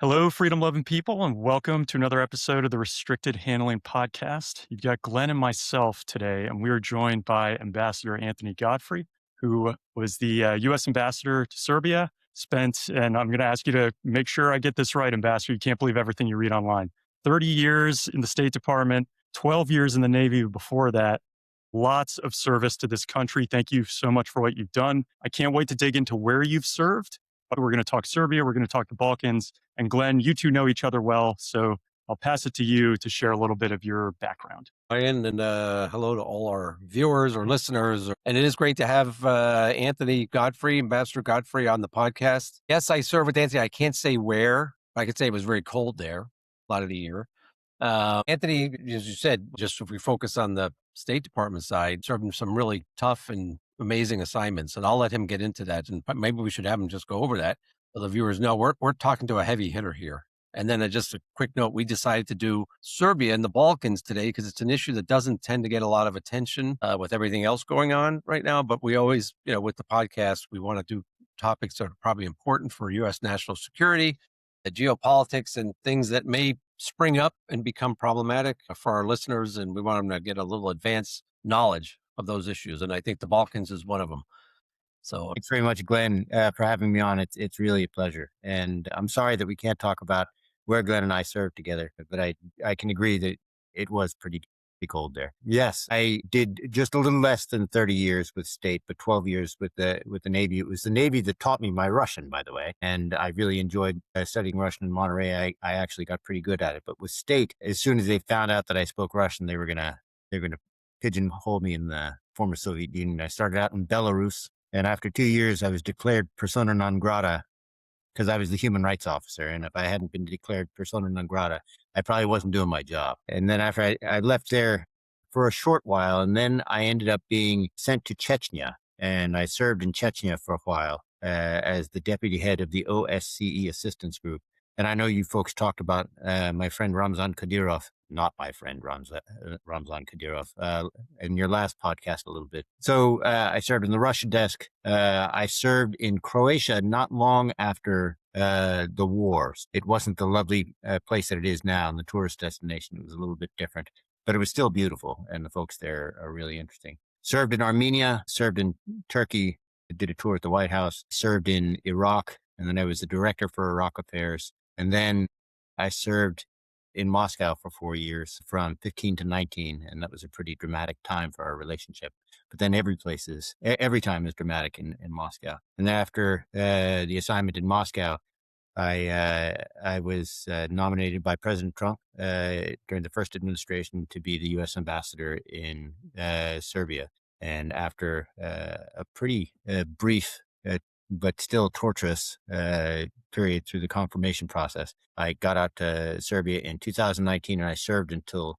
Hello, freedom loving people, and welcome to another episode of the Restricted Handling Podcast. You've got Glenn and myself today, and we are joined by Ambassador Anthony Godfrey, who was the U.S. ambassador to Serbia. And I'm going to ask you to make sure I get this right, Ambassador. You can't believe everything you read online. 30 years in the State Department, 12 years in the Navy before that. Lots of service to this country. Thank you so much for what you've done. I can't wait to dig into where you've served. We're going to talk Serbia. We're going to talk the Balkans. And Glenn, you two know each other well. So I'll pass it to you to share a little bit of your background. Ryan, and hello to all our viewers or listeners. And it is great to have Anthony Godfrey, Ambassador Godfrey, on the podcast. Yes, I serve with Anthony. I can't say where. I could say it was very cold there a lot of the year. Anthony, as you said, just if we focus on the State Department side, served him some really tough and amazing assignments. And I'll let him get into that. And maybe we should have him just go over that so the viewers know we're talking to a heavy hitter here. And then just a quick note, we decided to do Serbia and the Balkans today because it's an issue that doesn't tend to get a lot of attention with everything else going on right now. But we always, with the podcast, we want to do topics that are probably important for U.S. national security, the geopolitics, and things that may spring up and become problematic for our listeners. And we want them to get a little advanced knowledge of those issues. And I think the Balkans is one of them. So thanks very much, Glenn, for having me on. It's really a pleasure. And I'm sorry that we can't talk about where Glenn and I served together, but I can agree that it was pretty cold there. Yes, I did just a little less than 30 years with State, but 12 years with the Navy. It was the Navy that taught me my Russian, by the way, and I really enjoyed studying Russian in Monterey. I actually got pretty good at it. But with State, as soon as they found out that I spoke Russian, they're gonna pigeonhole me in the former Soviet Union. I started out in Belarus, and after 2 years, I was declared persona non grata because I was the human rights officer. And if I hadn't been declared persona non grata, I probably wasn't doing my job. And then after I left there for a short while, and then I ended up being sent to Chechnya. And I served in Chechnya for a while as the deputy head of the OSCE assistance group. And I know you folks talked about my friend Ramzan Kadyrov, not my friend Ramzan Kadyrov, in your last podcast a little bit. So I served in the Russian desk. I served in Croatia not long after the wars. It wasn't the lovely place that it is now, and the tourist destination. It was a little bit different, but it was still beautiful, and the folks there are really interesting. Served in Armenia, served in Turkey, did a tour at the White House, served in Iraq, and then I was the director for Iraq affairs. And then I served in Moscow for 4 years, from 15 to 19. And that was a pretty dramatic time for our relationship. But then every time is dramatic in Moscow. And then after the assignment in Moscow, I was nominated by President Trump during the first administration to be the U.S. ambassador in Serbia. And after a pretty brief but still torturous period through the confirmation process, I got out to Serbia in 2019, and I served until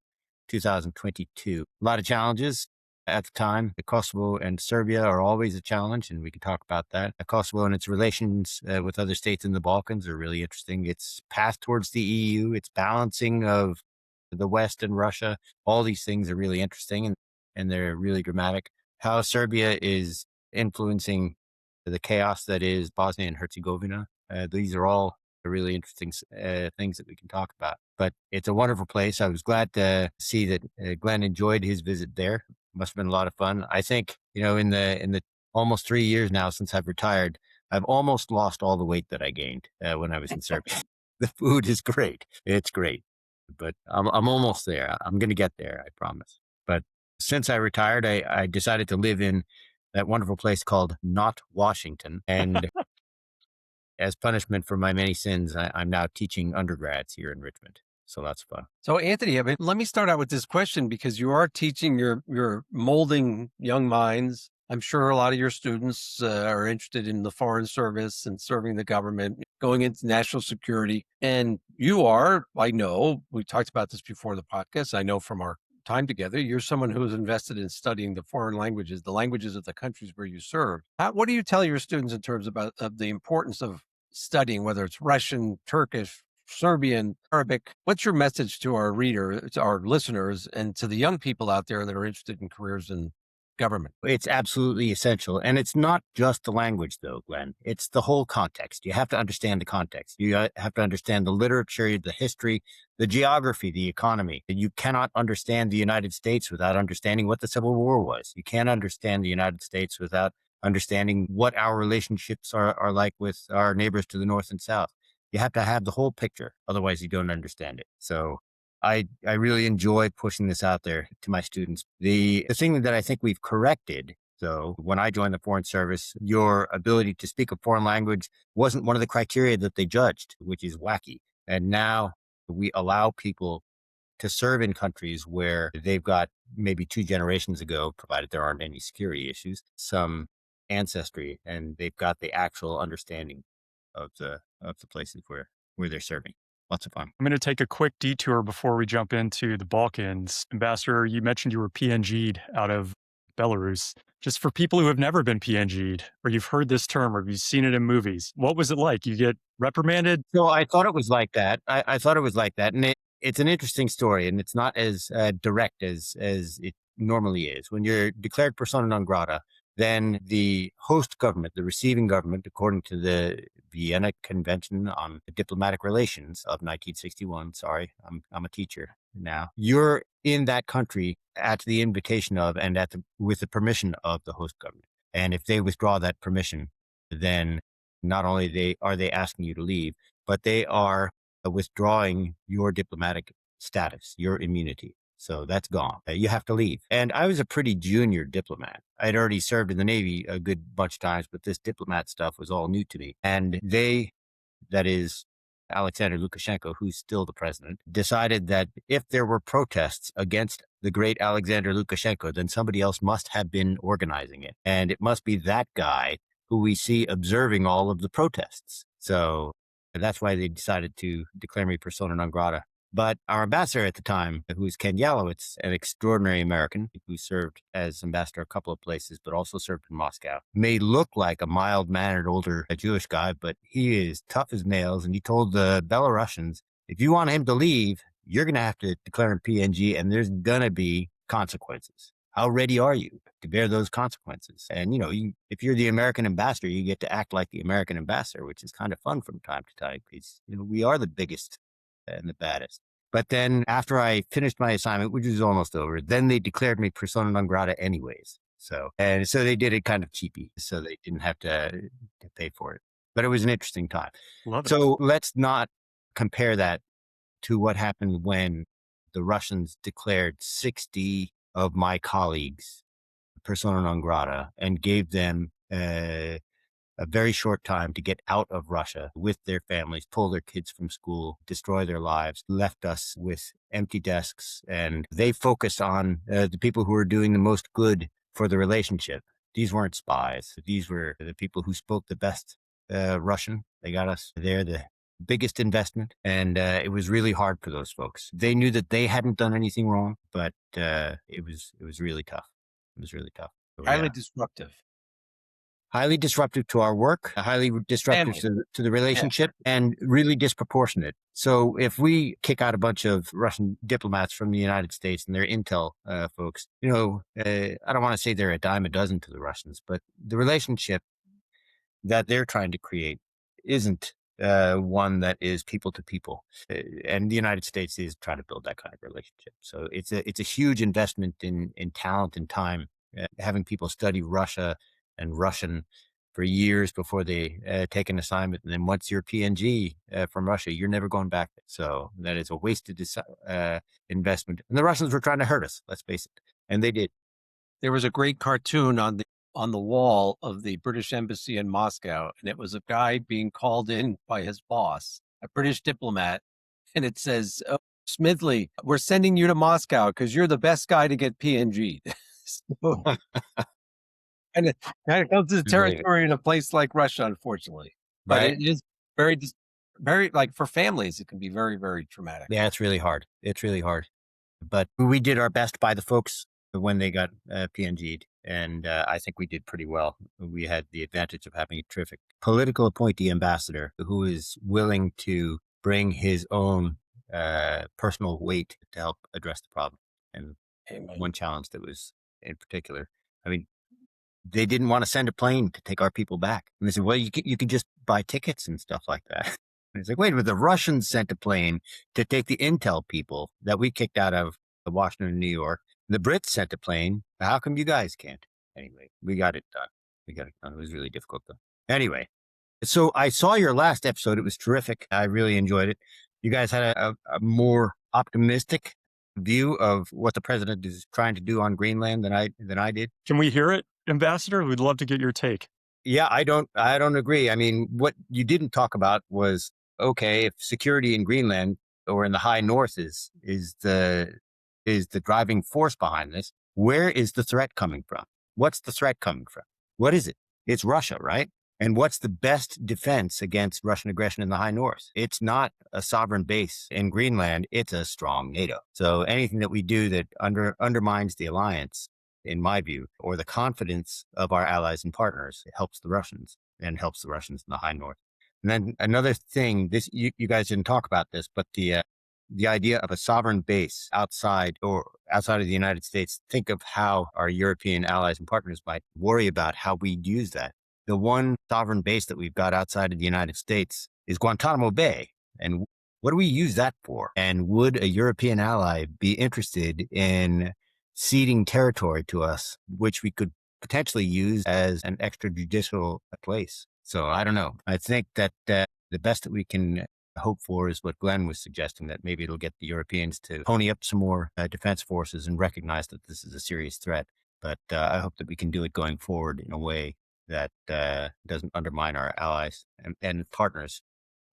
2022. A lot of challenges at the time. The Kosovo and Serbia are always a challenge, and we can talk about that. Kosovo and its relations with other states in the Balkans are really interesting. Its path towards the EU, its balancing of the West and Russia, all these things are really interesting, and they're really dramatic. How Serbia is influencing the chaos that is Bosnia and Herzegovina. These are all really interesting things that we can talk about. But it's a wonderful place. I was glad to see that Glenn enjoyed his visit there. Must have been a lot of fun. I think, in the almost 3 years now since I've retired, I've almost lost all the weight that I gained when I was in Serbia. The food is great. It's great. But I'm almost there. I'm going to get there, I promise. But since I retired, I decided to live in that wonderful place called Not Washington. And as punishment for my many sins, I'm now teaching undergrads here in Richmond. So that's fun. So Anthony, let me start out with this question, because you are teaching, you're molding young minds. I'm sure a lot of your students are interested in the foreign service and serving the government, going into national security. And you are, I know, we talked about this before the podcast. I know from our time together, you're someone who's invested in studying the foreign languages, the languages of the countries where you serve. What do you tell your students in terms of the importance of studying, whether it's Russian, Turkish, Serbian, Arabic? What's your message to our listeners, and to the young people out there that are interested in careers in government. It's absolutely essential. And it's not just the language, though, Glenn. It's the whole context. You have to understand the context. You have to understand the literature, the history, the geography, the economy. You cannot understand the United States without understanding what the Civil War was. You can't understand the United States without understanding what our relationships are like with our neighbors to the north and south. You have to have the whole picture. Otherwise, you don't understand it. So I really enjoy pushing this out there to my students. The thing that I think we've corrected, so when I joined the Foreign Service, your ability to speak a foreign language wasn't one of the criteria that they judged, which is wacky. And now we allow people to serve in countries where they've got maybe 2 generations ago, provided there aren't any security issues, some ancestry, and they've got the actual understanding of the places where they're serving. Lots of fun. I'm going to take a quick detour before we jump into the Balkans. Ambassador, you mentioned you were PNG'd out of Belarus. Just for people who have never been PNG'd, or you've heard this term, or you've seen it in movies, what was it like? You get reprimanded? So I thought it was like that. I thought it was like that. And it's an interesting story, and it's not as direct as it normally is. When you're declared persona non grata, then the host government, the receiving government, according to the Vienna Convention on Diplomatic Relations of 1961, sorry, I'm a teacher now, you're in that country at the invitation of and with the permission of the host government. And if they withdraw that permission, then not only are they asking you to leave, but they are withdrawing your diplomatic status, your immunity. So that's gone. You have to leave. And I was a pretty junior diplomat. I'd already served in the Navy a good bunch of times, but this diplomat stuff was all new to me. And that is Alexander Lukashenko, who's still the president, decided that if there were protests against the great Alexander Lukashenko, then somebody else must have been organizing it. And it must be that guy who we see observing all of the protests. So that's why they decided to declare me persona non grata. But our ambassador at the time, who was Ken Yalowitz, an extraordinary American who served as ambassador a couple of places, but also served in Moscow, may look like a mild-mannered older Jewish guy, but he is tough as nails. And he told the Belarusians, if you want him to leave, you're going to have to declare him PNG, and there's going to be consequences. How ready are you to bear those consequences? And, if you're the American ambassador, you get to act like the American ambassador, which is kind of fun from time to time because, we are the biggest and the baddest. But then after I finished my assignment, which was almost over, then they declared me persona non grata anyways. So they did it kind of cheapy, so they didn't have to pay for it. But it was an interesting time. Love it. So let's not compare that to what happened when the Russians declared 60 of my colleagues persona non grata and gave them a very short time to get out of Russia with their families, pull their kids from school, destroy their lives, left us with empty desks. And they focused on the people who were doing the most good for the relationship. These weren't spies. These were the people who spoke the best Russian. They got us there, the biggest investment. And it was really hard for those folks. They knew that they hadn't done anything wrong, but it was really tough. It was really tough. So, Highly disruptive. Highly disruptive to our work, highly disruptive to the relationship, and really disproportionate. So if we kick out a bunch of Russian diplomats from the United States and their intel folks, I don't want to say they're a dime a dozen to the Russians, but the relationship that they're trying to create isn't one that is people to people. And the United States is trying to build that kind of relationship. So it's a huge investment in talent and time, having people study Russia and Russian for years before they take an assignment. And then once you're PNG from Russia, you're never going back. So that is a wasted investment. And the Russians were trying to hurt us, let's face it. And they did. There was a great cartoon on the wall of the British embassy in Moscow, and it was a guy being called in by his boss, a British diplomat, and it says, "Oh, Smidley, we're sending you to Moscow because you're the best guy to get PNG'd." And it kind of comes to the territory in a place like Russia, unfortunately. But Right. it is very, very, like for families, it can be very, very traumatic. Yeah, it's really hard. It's really hard. But we did our best by the folks when they got PNG'd. And I think we did pretty well. We had the advantage of having a terrific political appointee ambassador who is willing to bring his own personal weight to help address the problem. And Amen. one challenge that was in particular I mean, they didn't want to send a plane to take our people back. And they said, well, you could just buy tickets and stuff like that. And it's like, wait a minute, the Russians sent a plane to take the intel people that we kicked out of Washington and New York. The Brits sent a plane. How come you guys can't? Anyway, we got it done. It was really difficult though. Anyway, so I saw your last episode. It was terrific. I really enjoyed it. You guys had a more optimistic view of what the president is trying to do on Greenland than I did. Can we hear it, Ambassador? We'd love to get your take. Yeah, I don't agree. I mean, what you didn't talk about was, okay, if security in Greenland or in the high north is the driving force behind this, where is the threat coming from? What's the threat coming from? What is it? It's Russia, right? And what's the best defense against Russian aggression in the high north? It's not a sovereign base in Greenland. It's a strong NATO. So anything that we do that undermines the alliance, in my view, or the confidence of our allies and partners, it helps the Russians and helps the Russians in the high north. And then another thing, you guys didn't talk about this, but the idea of a sovereign base outside of the United States, think of how our European allies and partners might worry about how we'd use that. The one sovereign base that we've got outside of the United States is Guantanamo Bay. And what do we use that for? And would a European ally be interested in ceding territory to us, which we could potentially use as an extrajudicial place? So I don't know. I think that the best that we can hope for is what Glenn was suggesting, that maybe it'll get the Europeans to pony up some more defense forces and recognize that this is a serious threat. But I hope that we can do it going forward in a way that doesn't undermine our allies and partners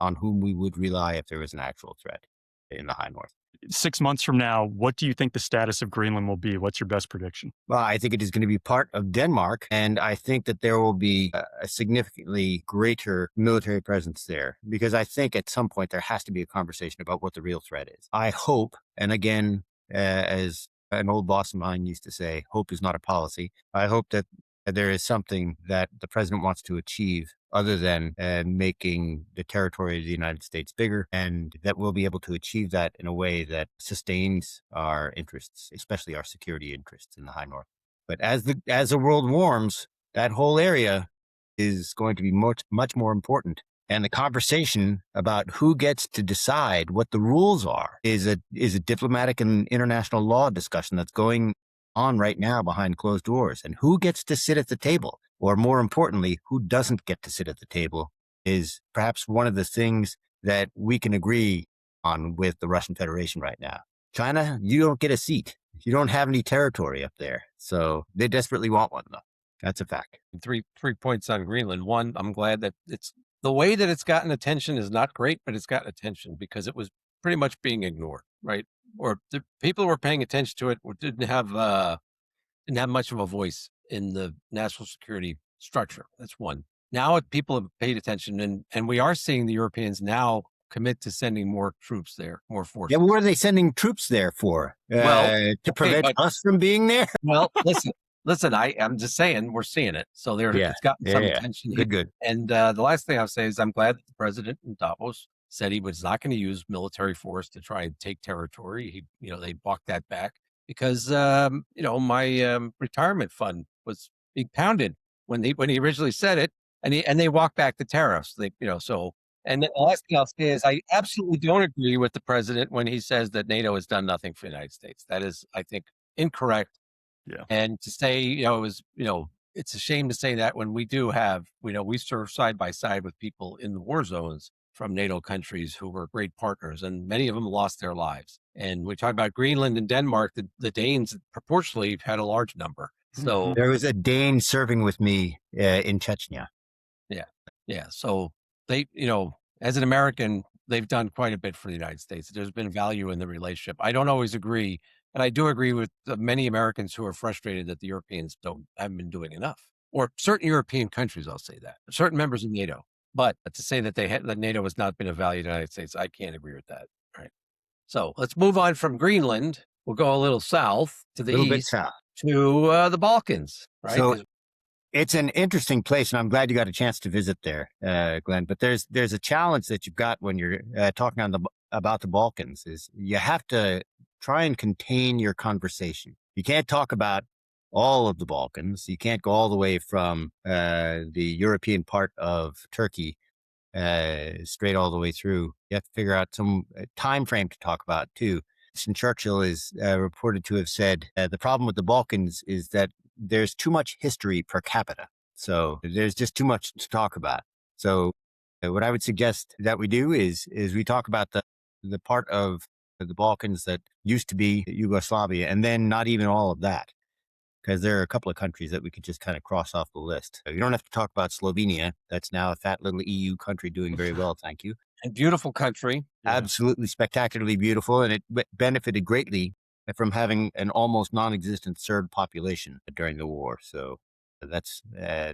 on whom we would rely if there was an actual threat in the high north. 6 months from now, what do you think the status of Greenland will be? What's your best prediction? Well, I think it is going to be part of Denmark, and I think that there will be a significantly greater military presence there, because I think at some point there has to be a conversation about what the real threat is. I hope, and again, as an old boss of mine used to say, hope is not a policy. I hope that there is something that the president wants to achieve other than making the territory of the United States bigger, and that we'll be able to achieve that in a way that sustains our interests, especially our security interests in the high north. But as the world warms, that whole area is going to be much more important. And the conversation about who gets to decide what the rules are is a diplomatic and international law discussion that's going on right now behind closed doors. And who gets to sit at the table, or more importantly, who doesn't get to sit at the table, is perhaps one of the things that we can agree on with the Russian Federation right now. China, you don't get a seat. You don't have any territory up there. So they desperately want one, though. That's a fact. Three points on Greenland. One, I'm glad that it's the way that it's gotten attention is not great, but it's gotten attention because it was pretty much being ignored, right? Or the people who were paying attention to it didn't have much of a voice in the national security structure. That's one. Now people have paid attention, and we are seeing the Europeans now commit to sending more troops there, more forces. Yeah, what are they sending troops there for? To prevent us from being there? Well, listen, I'm just saying we're seeing it. So it's gotten some attention. Good. And the last thing I'll say is I'm glad that the president in Davos said he was not going to use military force to try and take territory. They walked that back because, my retirement fund was being pounded when he originally said it, and they walked back the tariffs. And the last thing I'll say is I absolutely don't agree with the president when he says that NATO has done nothing for the United States. That is, I think, incorrect. Yeah. And to say, it's a shame to say that when we do have, we serve side by side with people in the war zones from NATO countries who were great partners, and many of them lost their lives. And we talk about Greenland and Denmark, the Danes proportionally had a large number. So there was a Dane serving with me in Chechnya. Yeah. So they, as an American, they've done quite a bit for the United States. There's been value in the relationship. I don't always agree. And I do agree with many Americans who are frustrated that the Europeans haven't been doing enough, or certain European countries. I'll say that certain members of NATO, but to say that that NATO has not been a value to the United States, I can't agree with that. Right. So let's move on from Greenland. We'll go a little south to the east to the Balkans. Right. So it's an interesting place, and I'm glad you got a chance to visit there, Glenn. But there's a challenge that you've got when you're talking about the Balkans is you have to try and contain your conversation. You can't talk about all of the Balkans. You can't go all the way from the European part of Turkey straight all the way through. You have to figure out some time frame to talk about too. Winston Churchill is reported to have said the problem with the Balkans is that there's too much history per capita. So there's just too much to talk about. So what I would suggest that we do is we talk about the part of the Balkans that used to be Yugoslavia, and then not even all of that, because there are a couple of countries that we could just kind of cross off the list. You don't have to talk about Slovenia. That's now a fat little EU country doing very well, thank you. And beautiful country. Yeah. Absolutely spectacularly beautiful, and it benefited greatly from having an almost non-existent Serb population during the war. So that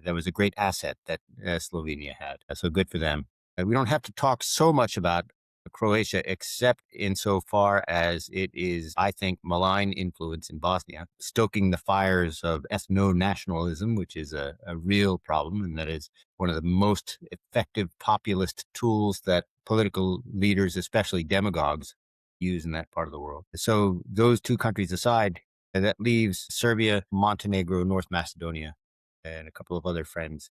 was a great asset that Slovenia had. So good for them. We don't have to talk so much about Croatia, except insofar as it is, I think, malign influence in Bosnia, stoking the fires of ethno-nationalism, which is a real problem, and that is one of the most effective populist tools that political leaders, especially demagogues, use in that part of the world. So those two countries aside, that leaves Serbia, Montenegro, North Macedonia, and a couple of other friends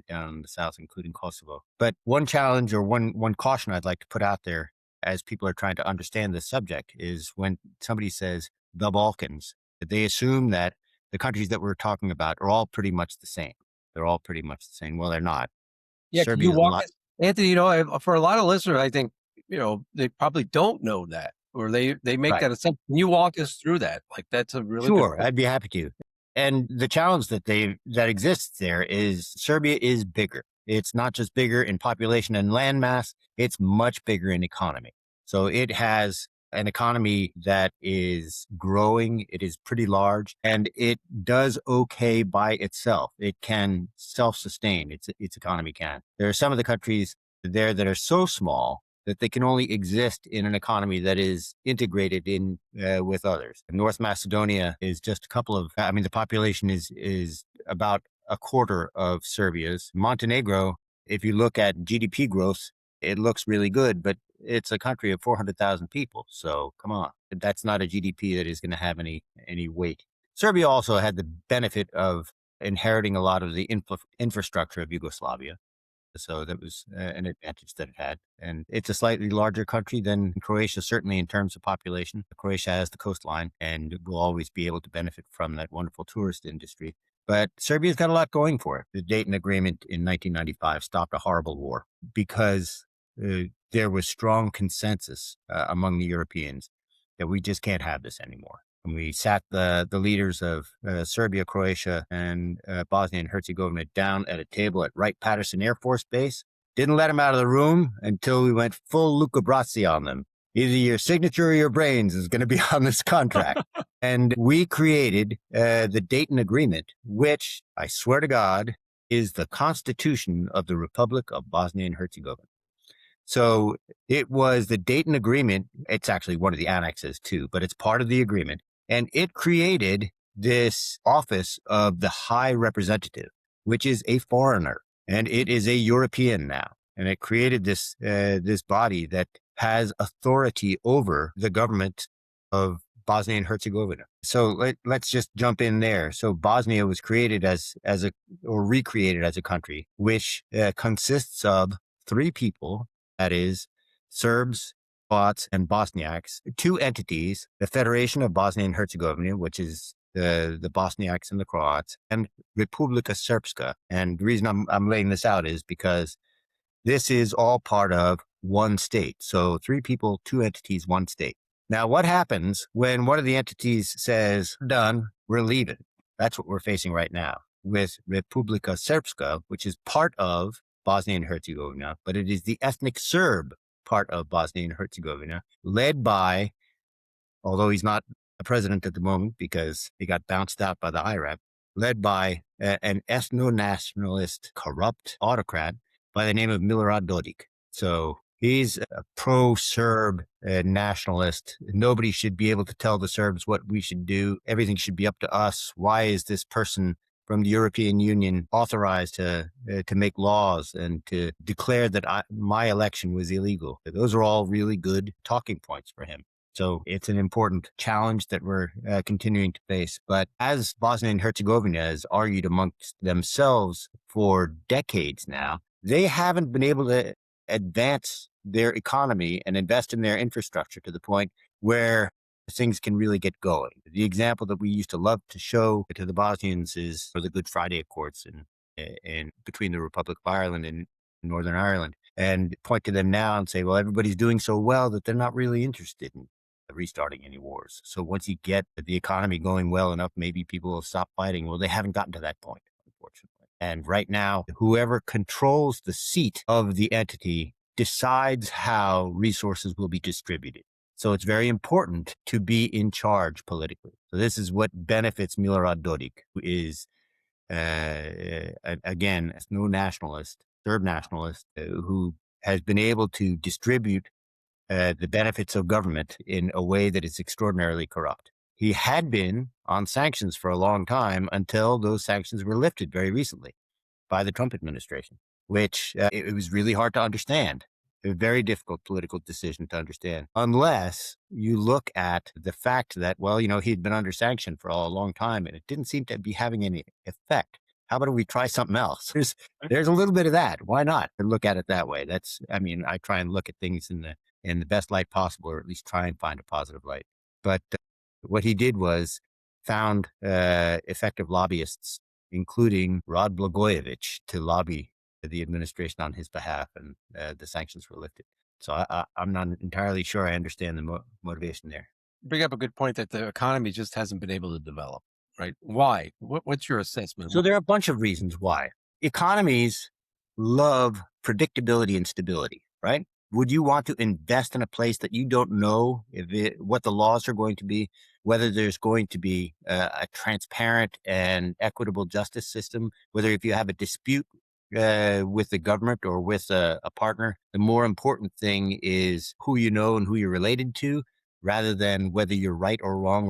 down in the south, including Kosovo. But one challenge or one caution I'd like to put out there as people are trying to understand this subject is when somebody says the Balkans, they assume that the countries that we're talking about are all pretty much the same. They're all pretty much the same. Well, they're not. Yeah, can you Serbia is a walk lot. us, Anthony? For a lot of listeners, I think they probably don't know that, or they make Right. that assumption. Can you walk us through that? Like that's a really Sure, good I'd be happy to. And the challenge that exists there is Serbia is bigger. It's not just bigger in population and landmass, it's much bigger in economy. So it has an economy that is growing. It is pretty large, and it does okay by itself. It can self-sustain. Its economy can. There are some of the countries there that are so small that they can only exist in an economy that is integrated in with others. North Macedonia is just a couple of, the population is about a quarter of Serbia's. Montenegro, if you look at GDP growth, it looks really good, but it's a country of 400,000 people. So come on, that's not a GDP that is going to have any weight. Serbia also had the benefit of inheriting a lot of the infrastructure of Yugoslavia. So that was an advantage that it had. And it's a slightly larger country than Croatia, certainly in terms of population. Croatia has the coastline and will always be able to benefit from that wonderful tourist industry. But Serbia's got a lot going for it. The Dayton Agreement in 1995 stopped a horrible war because there was strong consensus among the Europeans that we just can't have this anymore. And we sat the leaders of Serbia, Croatia, and Bosnia and Herzegovina down at a table at Wright-Patterson Air Force Base. Didn't let them out of the room until we went full Luca Brasi on them. Either your signature or your brains is going to be on this contract. And we created the Dayton Agreement, which, I swear to God, is the Constitution of the Republic of Bosnia and Herzegovina. So it was the Dayton Agreement. It's actually one of the annexes too, but it's part of the agreement. And it created this office of the High Representative, which is a foreigner, and it is a European now. And it created this body that has authority over the government of Bosnia and Herzegovina. So let's just jump in there. So Bosnia was created recreated as a country, which consists of three people. That is Serbs, Croats, and Bosniaks, two entities, the Federation of Bosnia and Herzegovina, which is the Bosniaks and the Croats, and Republika Srpska. And the reason I'm laying this out is because this is all part of one state. So three people, two entities, one state. Now, what happens when one of the entities says, done, we're leaving? That's what we're facing right now with Republika Srpska, which is part of Bosnia and Herzegovina, but it is the ethnic Serb part of Bosnia and Herzegovina, led by, although he's not a president at the moment because he got bounced out by the IRAP, led by an ethno-nationalist, corrupt autocrat by the name of Milorad Dodik. So he's a pro-Serb nationalist. Nobody should be able to tell the Serbs what we should do. Everything should be up to us. Why is this person from the European Union authorized to make laws and to declare that my election was illegal? Those are all really good talking points for him. So it's an important challenge that we're continuing to face. But as Bosnia and Herzegovina has argued amongst themselves for decades now, they haven't been able to advance their economy and invest in their infrastructure to the point where things can really get going. The example that we used to love to show to the Bosnians is for the Good Friday Accords in between the Republic of Ireland and Northern Ireland, and point to them now and say, well, everybody's doing so well that they're not really interested in restarting any wars. So once you get the economy going well enough, maybe people will stop fighting. Well, they haven't gotten to that point, unfortunately. And right now, whoever controls the seat of the entity decides how resources will be distributed. So it's very important to be in charge politically. So this is what benefits Milorad Dodik, who is, again, no nationalist, Serb nationalist, who has been able to distribute the benefits of government in a way that is extraordinarily corrupt. He had been on sanctions for a long time until those sanctions were lifted very recently by the Trump administration, which it was really hard to understand. A very difficult political decision to understand, unless you look at the fact that, well, he'd been under sanction for a long time and it didn't seem to be having any effect. How about we try something else? There's a little bit of that. Why not look at it that way? I try and look at things in the best light possible, or at least try and find a positive light. But what he did was found effective lobbyists, including Rod Blagojevich, to lobby the administration on his behalf, and the sanctions were lifted. So I'm not entirely sure I understand the motivation there. Bring up a good point that the economy just hasn't been able to develop, right? Why? What's your assessment? So there are a bunch of reasons why. Economies love predictability and stability, right? Would you want to invest in a place that you don't know what the laws are going to be, whether there's going to be a transparent and equitable justice system, whether if you have a dispute with the government or with a partner, the more important thing is who you know and who you're related to, rather than whether you're right or wrong,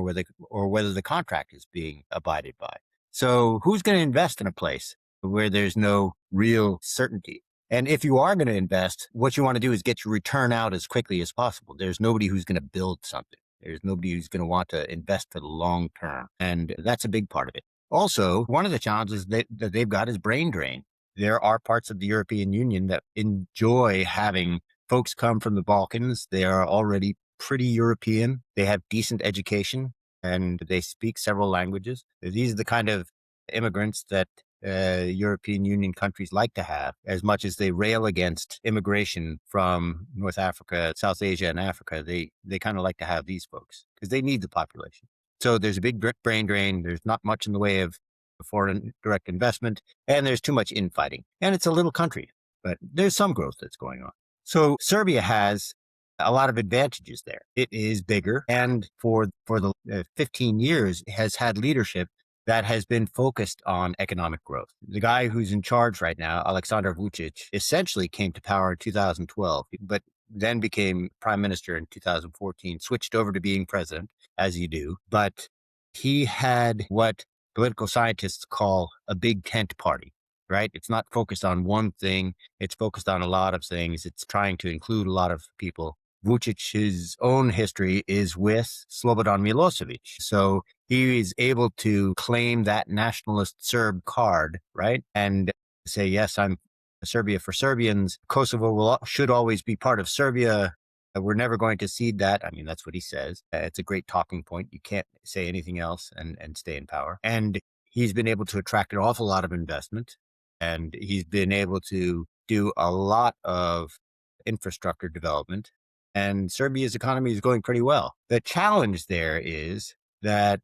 or whether the contract is being abided by. So who's going to invest in a place where there's no real certainty? And if you are going to invest, what you want to do is get your return out as quickly as possible. There's nobody who's going to build something. There's nobody who's going to want to invest for the long term. And that's a big part of it. Also, one of the challenges that they've got is brain drain. There are parts of the European Union that enjoy having folks come from the Balkans. They are already pretty European. They have decent education and they speak several languages. These are the kind of immigrants that European Union countries like to have, as much as they rail against immigration from North Africa, South Asia, and Africa. They kind of like to have these folks because they need the population. So there's a big brain drain. There's not much in the way of foreign direct investment, and there's too much infighting. And it's a little country, but there's some growth that's going on. So Serbia has a lot of advantages there. It is bigger, and for the 15 years has had leadership that has been focused on economic growth. The guy who's in charge right now, Aleksandar Vučić, essentially came to power in 2012, but then became prime minister in 2014, switched over to being president, as you do. But he had what political scientists call a big tent party, right? It's not focused on one thing. It's focused on a lot of things. It's trying to include a lot of people. Vučić's own history is with Slobodan Milosevic. So he is able to claim that nationalist Serb card, right? And say, yes, I'm Serbia for Serbians. Kosovo should always be part of Serbia. We're never going to cede that. I mean, that's what he says. It's a great talking point. You can't say anything else and stay in power. And he's been able to attract an awful lot of investment. And he's been able to do a lot of infrastructure development. And Serbia's economy is going pretty well. The challenge there is that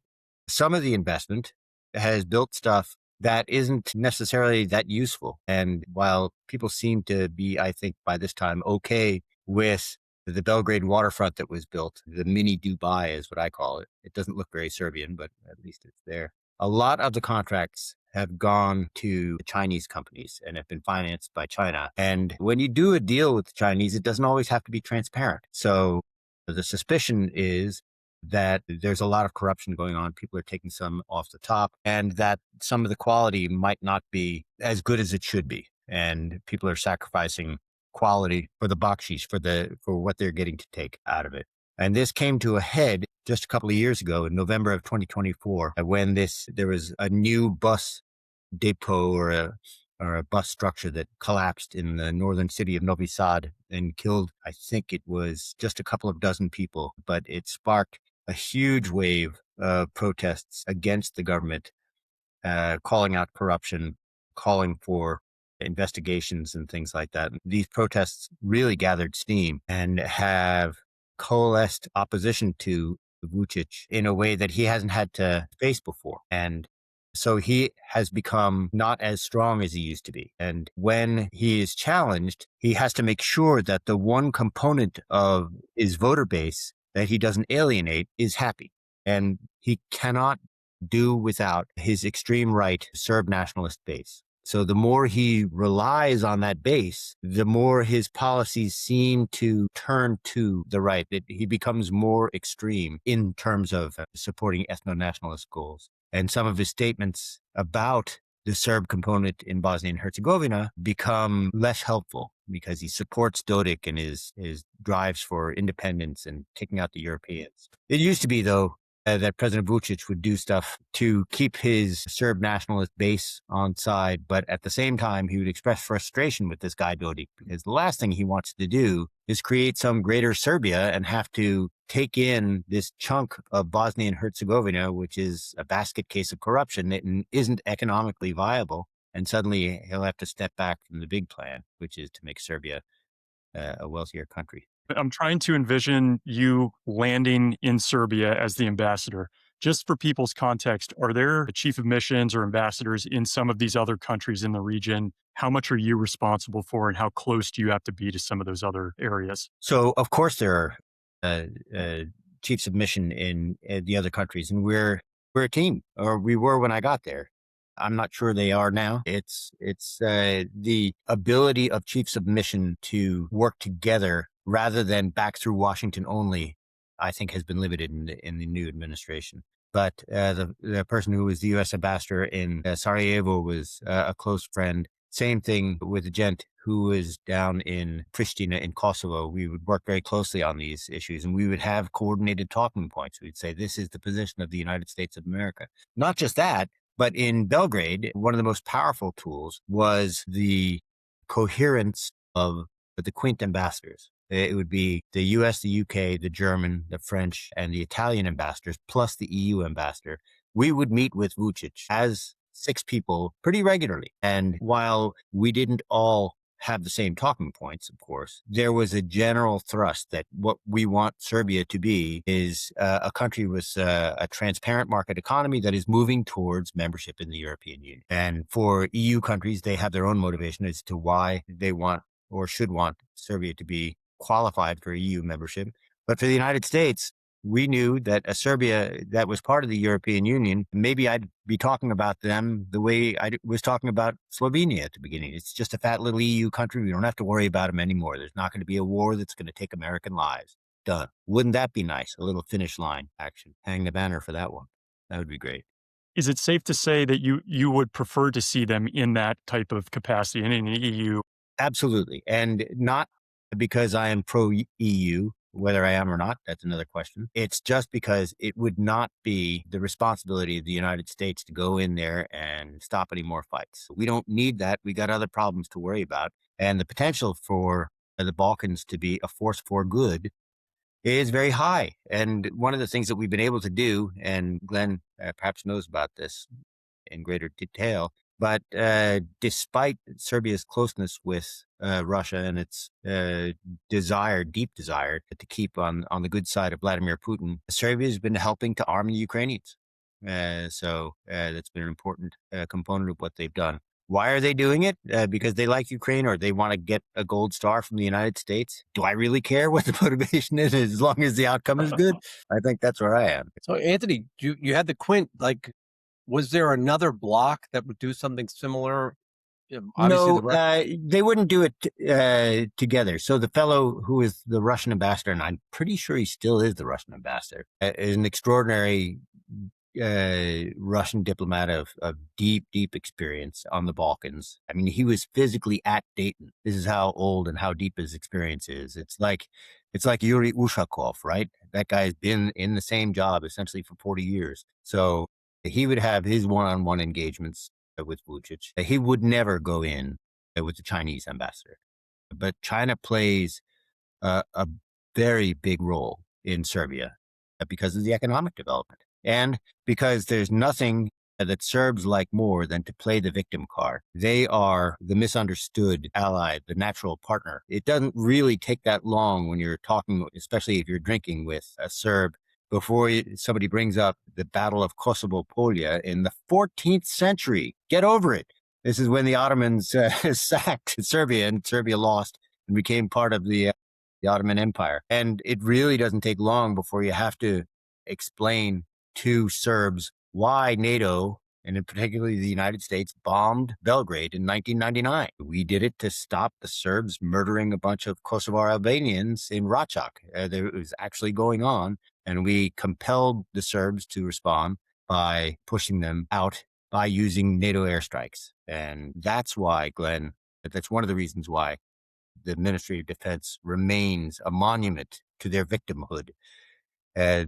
some of the investment has built stuff that isn't necessarily that useful. And while people seem to be, I think, by this time, okay with the Belgrade waterfront that was built, the mini Dubai is what I call it. It doesn't look very Serbian, but at least it's there. A lot of the contracts have gone to Chinese companies and have been financed by China. And when you do a deal with the Chinese, it doesn't always have to be transparent. So the suspicion is that there's a lot of corruption going on. People are taking some off the top, and that some of the quality might not be as good as it should be. And people are sacrificing quality for the bakshish, for what they're getting to take out of it. And this came to a head just a couple of years ago in November of 2024, when there was a new bus depot or a bus structure that collapsed in the northern city of Novi Sad and killed, I think it was just a couple of dozen people, but it sparked a huge wave of protests against the government, calling out corruption, calling for investigations and things like that. These protests really gathered steam and have coalesced opposition to Vucic in a way that he hasn't had to face before. And so he has become not as strong as he used to be. And when he is challenged, he has to make sure that the one component of his voter base that he doesn't alienate is happy. And he cannot do without his extreme right Serb nationalist base. So the more he relies on that base, the more his policies seem to turn to the right, that he becomes more extreme in terms of supporting ethno-nationalist goals. And some of his statements about the Serb component in Bosnia and Herzegovina become less helpful because he supports Dodik and his drives for independence and kicking out the Europeans. It used to be, though, that President Vucic would do stuff to keep his Serb nationalist base on side, but at the same time, he would express frustration with this guy Dodik, because the last thing he wants to do is create some greater Serbia and have to take in this chunk of Bosnia and Herzegovina, which is a basket case of corruption that isn't economically viable. And suddenly he'll have to step back from the big plan, which is to make Serbia a wealthier country. I'm trying to envision you landing in Serbia as the ambassador. Just for people's context, are there chief of missions or ambassadors in some of these other countries in the region? How much are you responsible for, and how close do you have to be to some of those other areas? So, of course, there are chiefs of mission in the other countries, and we're a team, or we were when I got there. I'm not sure they are now. It's the ability of chiefs of mission to work together rather than back through Washington only, I think, has been limited in the new administration. But the person who was the U.S. ambassador in Sarajevo was a close friend. Same thing with the gent who was down in Pristina in Kosovo. We would work very closely on these issues, and we would have coordinated talking points. We'd say, this is the position of the United States of America. Not just that, but in Belgrade, one of the most powerful tools was the coherence of the Quint ambassadors. It would be the US, the UK, the German, the French, and the Italian ambassadors, plus the EU ambassador. We would meet with Vucic as 6 people pretty regularly. And while we didn't all have the same talking points, of course, there was a general thrust that what we want Serbia to be is a country with a transparent market economy that is moving towards membership in the European Union. And for EU countries, they have their own motivation as to why they want or should want Serbia to be qualified for EU membership. But for the United States, we knew that a Serbia that was part of the European Union, maybe I'd be talking about them the way I was talking about Slovenia at the beginning. It's just a fat little EU country. We don't have to worry about them anymore. There's not going to be a war that's going to take American lives. Done. Wouldn't that be nice? A little finish line action. Hang the banner for that one. That would be great. Is it safe to say that you would prefer to see them in that type of capacity in the EU? Absolutely. And not because I am pro-EU, whether I am or not, that's another question. It's just because it would not be the responsibility of the United States to go in there and stop any more fights. We don't need that. We got other problems to worry about. And the potential for the Balkans to be a force for good is very high. And one of the things that we've been able to do, and Glenn perhaps knows about this in greater detail, but despite Serbia's closeness with Russia and its deep desire to keep on the good side of Vladimir Putin, Serbia has been helping to arm the Ukrainians. So that's been an important component of what they've done. Why are they doing it? Because they like Ukraine, or they want to get a gold star from the United States? Do I really care what the motivation is, as long as the outcome is good? I think that's where I am. So, Anthony, you had the Quint, was there another bloc that would do something similar? No, they wouldn't do it together. So the fellow who is the Russian ambassador, and I'm pretty sure he still is the Russian ambassador, is an extraordinary Russian diplomat of deep experience on the Balkans. I mean, he was physically at Dayton. This is how old and how deep his experience is. It's like It's like Yuri Ushakov, right? That guy's been in the same job essentially for 40 years. So he would have his one-on-one engagements with Vucic. He would never go in with the Chinese ambassador. But China plays a very big role in Serbia because of the economic development and because there's nothing that Serbs like more than to play the victim card. They are the misunderstood ally, the natural partner. It doesn't really take that long when you're talking, especially if you're drinking with a Serb, before somebody brings up the Battle of Kosovo Polja in the 14th century. Get over it. This is when the Ottomans sacked Serbia, and Serbia lost and became part of the Ottoman Empire. And it really doesn't take long before you have to explain to Serbs why NATO, and in particularly the United States, bombed Belgrade in 1999. We did it to stop the Serbs murdering a bunch of Kosovar Albanians in Račak. It was actually going on, and we compelled the Serbs to respond by pushing them out by using NATO airstrikes. And that's why, Glenn, that's one of the reasons why the Ministry of Defense remains a monument to their victimhood.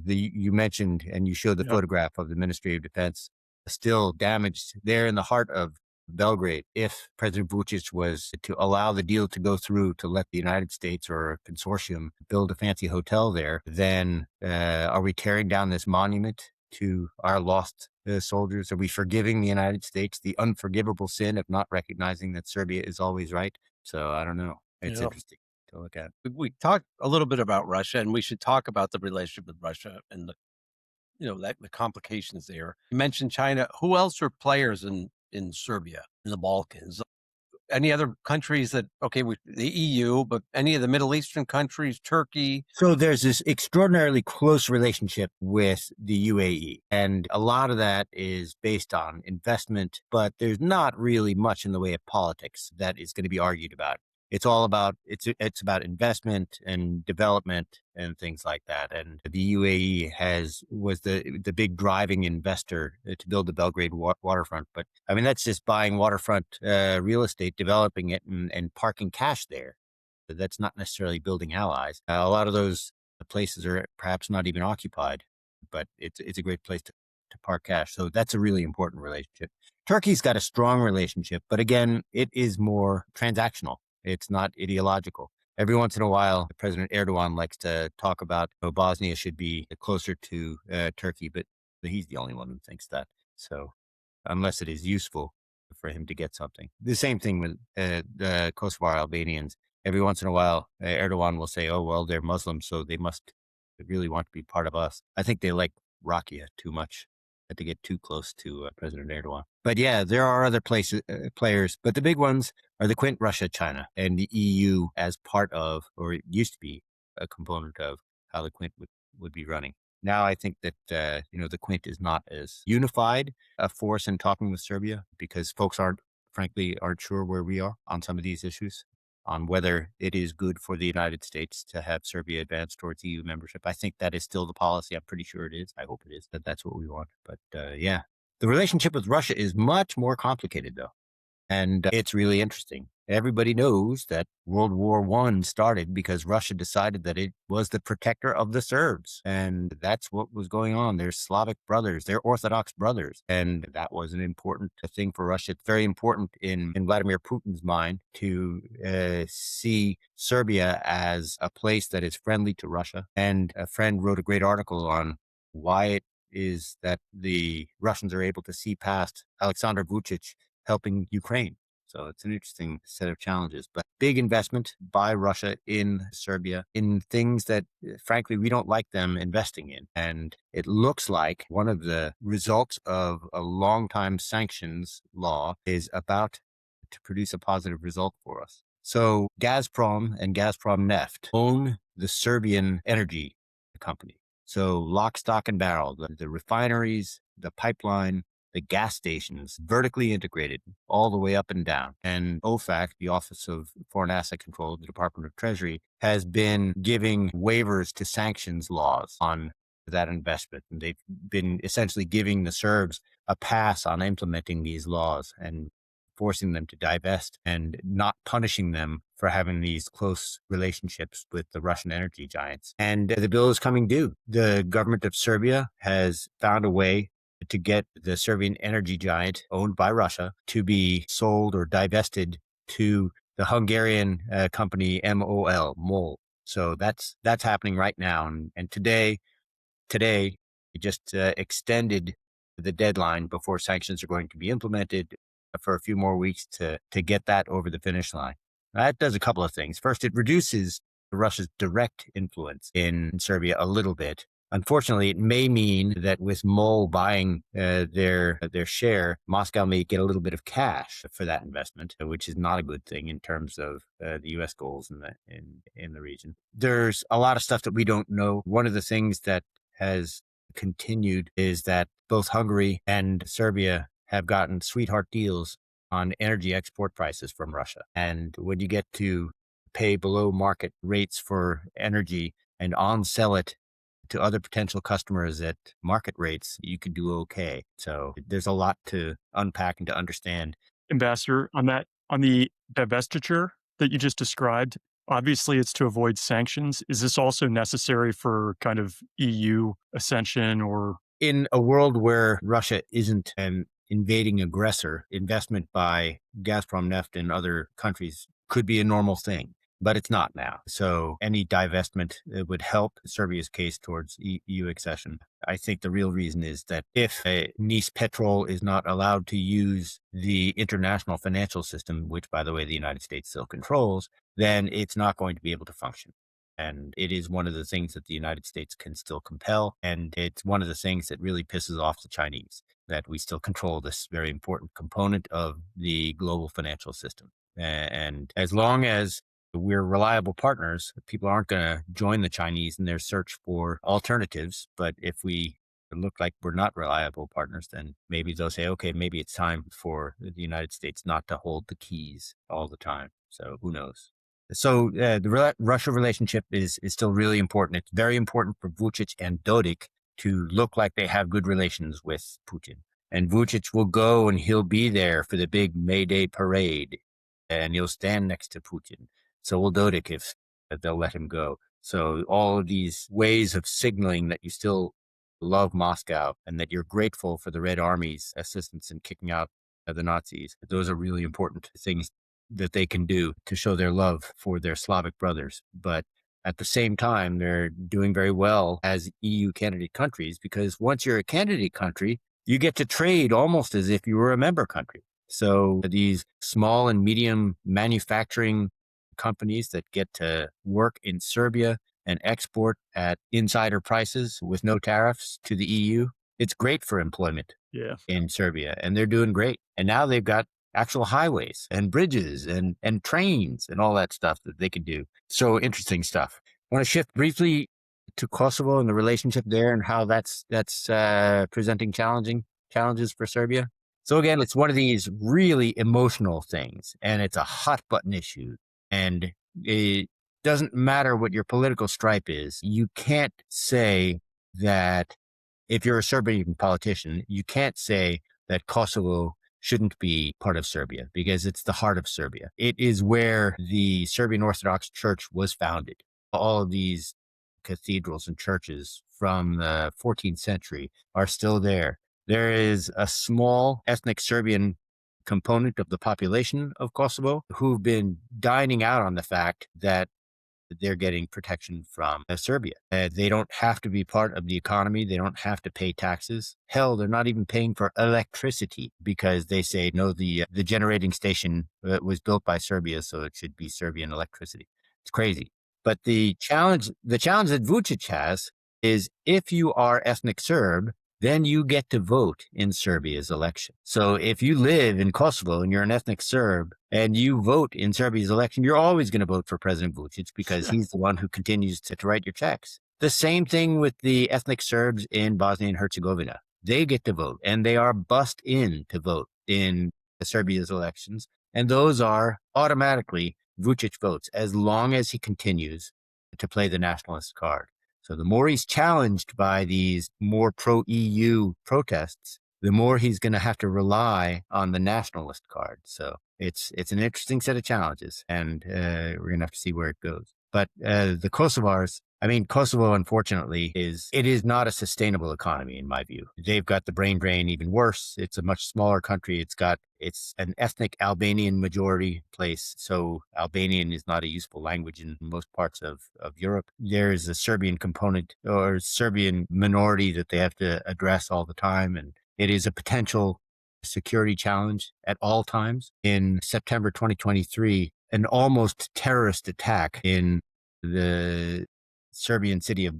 You mentioned and you showed the photograph of the Ministry of Defense still damaged there in the heart of Belgrade. If President Vucic was to allow the deal to go through to let the United States or a consortium build a fancy hotel there, then are we tearing down this monument to our lost soldiers? Are we forgiving the United States the unforgivable sin of not recognizing that Serbia is always right? So I don't know. It's interesting to look at. We talked a little bit about Russia, and we should talk about the relationship with Russia and the complications there. You mentioned China. Who else are players in Serbia, in the Balkans? Any other countries that, the EU, but any of the Middle Eastern countries, Turkey? So there's this extraordinarily close relationship with the UAE, and a lot of that is based on investment, but there's not really much in the way of politics that is going to be argued about. It's all about, it's about investment and development and things like that. And the UAE was the big driving investor to build the Belgrade waterfront. But I mean, that's just buying waterfront real estate, developing it and parking cash there. That's not necessarily building allies. A lot of those places are perhaps not even occupied, but it's a great place to park cash. So that's a really important relationship. Turkey's got a strong relationship, but again, it is more transactional. It's not ideological. Every once in a while, President Erdogan likes to talk about Bosnia should be closer to Turkey, but he's the only one who thinks that. So unless it is useful for him to get something. The same thing with the Kosovar Albanians. Every once in a while, Erdogan will say, oh, well, they're Muslims, so they must really want to be part of us. I think they like Rakia too much to get too close to President Erdogan. But yeah, there are other players, but the big ones are the Quint, Russia, China, and the EU as part of, or it used to be a component of how the Quint would be running. Now I think that, the Quint is not as unified a force in talking with Serbia because folks aren't sure where we are on some of these issues, on whether it is good for the United States to have Serbia advance towards EU membership. I think that is still the policy. I'm pretty sure it is. I hope it is, that's what we want. But yeah, the relationship with Russia is much more complicated, though. And it's really interesting. Everybody knows that World War I started because Russia decided that it was the protector of the Serbs. And that's what was going on. They're Slavic brothers. They're Orthodox brothers. And that was an important thing for Russia. It's very important in Vladimir Putin's mind to see Serbia as a place that is friendly to Russia. And a friend wrote a great article on why it is that the Russians are able to see past Alexander Vucic helping Ukraine. So it's an interesting set of challenges, but big investment by Russia in Serbia in things that, frankly, we don't like them investing in. And it looks like one of the results of a long-time sanctions law is about to produce a positive result for us. So Gazprom and Gazprom Neft own the Serbian energy company. So lock, stock, and barrel, the refineries, the pipeline, the gas stations, vertically integrated all the way up and down. And OFAC, the Office of Foreign Asset Control, the Department of Treasury, has been giving waivers to sanctions laws on that investment. And they've been essentially giving the Serbs a pass on implementing these laws. And forcing them to divest and not punishing them for having these close relationships with the Russian energy giants. And the bill is coming due. The government of Serbia has found a way to get the Serbian energy giant owned by Russia to be sold or divested to the Hungarian company MOL. So that's happening right now. And today it just extended the deadline before sanctions are going to be implemented for a few more weeks to get that over the finish line. That does a couple of things. First, it reduces Russia's direct influence in Serbia a little bit. Unfortunately, it may mean that with MOL buying their share, Moscow may get a little bit of cash for that investment, which is not a good thing in terms of the U.S. goals in the region. There's a lot of stuff that we don't know. One of the things that has continued is that both Hungary and Serbia have gotten sweetheart deals on energy export prices from Russia. And when you get to pay below market rates for energy and on-sell it to other potential customers at market rates, you could do okay. So there's a lot to unpack and to understand. Ambassador, on the divestiture that you just described, obviously it's to avoid sanctions. Is this also necessary for kind of EU ascension or? In a world where Russia isn't an invading aggressor, investment by Gazprom Neft and other countries could be a normal thing, but it's not now. So any divestment would help Serbia's case towards EU accession. I think the real reason is that if Nice Petrol is not allowed to use the international financial system, which, by the way, the United States still controls, then it's not going to be able to function. And it is one of the things that the United States can still compel. And it's one of the things that really pisses off the Chinese, that we still control this very important component of the global financial system. And as long as we're reliable partners, people aren't going to join the Chinese in their search for alternatives. But if we look like we're not reliable partners, then maybe they'll say, okay, maybe it's time for the United States not to hold the keys all the time. So who knows? So the Russia relationship is still really important. It's very important for Vučić and Dodik to look like they have good relations with Putin. And Vučić will go and he'll be there for the big May Day parade, and he'll stand next to Putin. So will Dodik if they'll let him go. So all of these ways of signaling that you still love Moscow and that you're grateful for the Red Army's assistance in kicking out the Nazis, those are really important things that they can do to show their love for their Slavic brothers. But at the same time, they're doing very well as EU candidate countries, because once you're a candidate country, you get to trade almost as if you were a member country. So these small and medium manufacturing companies that get to work in Serbia and export at insider prices with no tariffs to the EU, it's great for employment in Serbia, and they're doing great. And now they've got actual highways and bridges and trains and all that stuff that they could do. So interesting stuff. I want to shift briefly to Kosovo and the relationship there and how that's presenting challenges for Serbia. So again, it's one of these really emotional things, and it's a hot button issue. And it doesn't matter what your political stripe is. You can't say that if you're a Serbian politician, you can't say that Kosovo shouldn't be part of Serbia, because it's the heart of Serbia. It is where the Serbian Orthodox Church was founded. All of these cathedrals and churches from the 14th century are still there. There is a small ethnic Serbian component of the population of Kosovo who've been dining out on the fact that they're getting protection from Serbia. They don't have to be part of the economy. They don't have to pay taxes. Hell, they're not even paying for electricity, because they say, no, the generating station was built by Serbia, so it should be Serbian electricity. It's crazy. But the challenge that Vučić has is, if you are ethnic Serb, then you get to vote in Serbia's election. So if you live in Kosovo and you're an ethnic Serb and you vote in Serbia's election, you're always going to vote for President Vučić, because he's the one who continues to write your checks. The same thing with the ethnic Serbs in Bosnia and Herzegovina. They get to vote, and they are bussed in to vote in Serbia's elections. And those are automatically Vučić votes, as long as he continues to play the nationalist card. So the more he's challenged by these more pro-EU protests, the more he's going to have to rely on the nationalist card. So it's an interesting set of challenges, and we're going to have to see where it goes. But the Kosovars, I mean, Kosovo, unfortunately, is not a sustainable economy in my view. They've got the brain drain even worse. It's a much smaller country. It's an ethnic Albanian majority place. So Albanian is not a useful language in most parts of Europe. There is a Serbian component or Serbian minority that they have to address all the time. And it is a potential security challenge at all times. In September 2023, an almost terrorist attack in the Serbian city of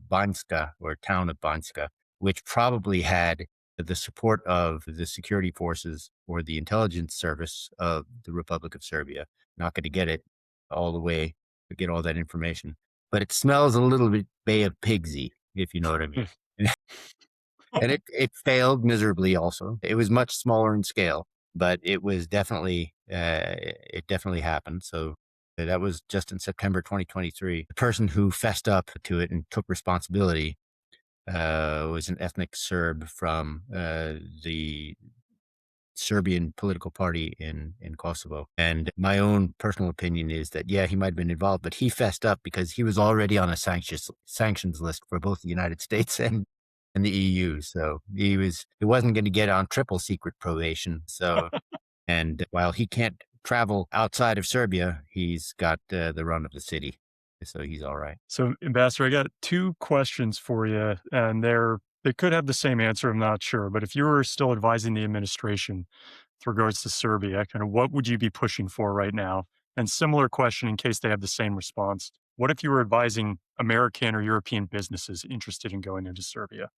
Banjska, or town of Banjska, which probably had the support of the security forces or the intelligence service of the Republic of Serbia. Not going to get it all the way to get all that information, but it smells a little bit Bay of Pigsy, if you know what I mean. And it failed miserably also. It was much smaller in scale, but it was definitely, it definitely happened. So that was just in September 2023. The person who fessed up to it and took responsibility was an ethnic Serb from the Serbian political party in Kosovo. And my own personal opinion is that, yeah, he might have been involved, but he fessed up because he was already on a sanctions list for both the United States and the EU. So he wasn't going to get on triple secret probation. So, and while he can't travel outside of Serbia, he's got the run of the city. So he's all right. So, Ambassador, I got two questions for you, and they could have the same answer. I'm not sure, but if you were still advising the administration with regards to Serbia, kind of what would you be pushing for right now? And similar question in case they have the same response. What if you were advising American or European businesses interested in going into Serbia?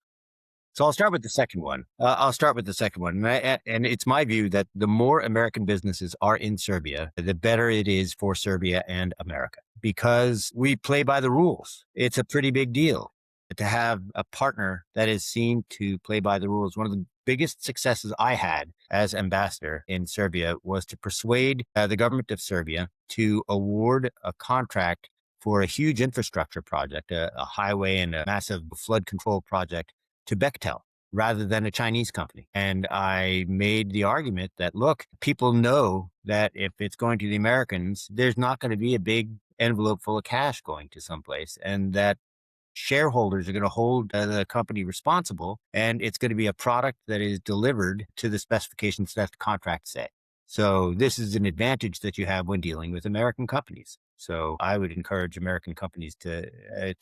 So I'll start with the second one. And it's my view that the more American businesses are in Serbia, the better it is for Serbia and America, because we play by the rules. It's a pretty big deal to have a partner that is seen to play by the rules. One of the biggest successes I had as ambassador in Serbia was to persuade the government of Serbia to award a contract for a huge infrastructure project, a highway and a massive flood control project, to Bechtel rather than a Chinese company. And I made the argument that, look, people know that if it's going to the Americans, there's not going to be a big envelope full of cash going to someplace, and that shareholders are going to hold the company responsible, and it's going to be a product that is delivered to the specifications that the contract say. So this is an advantage that you have when dealing with American companies. So I would encourage American companies to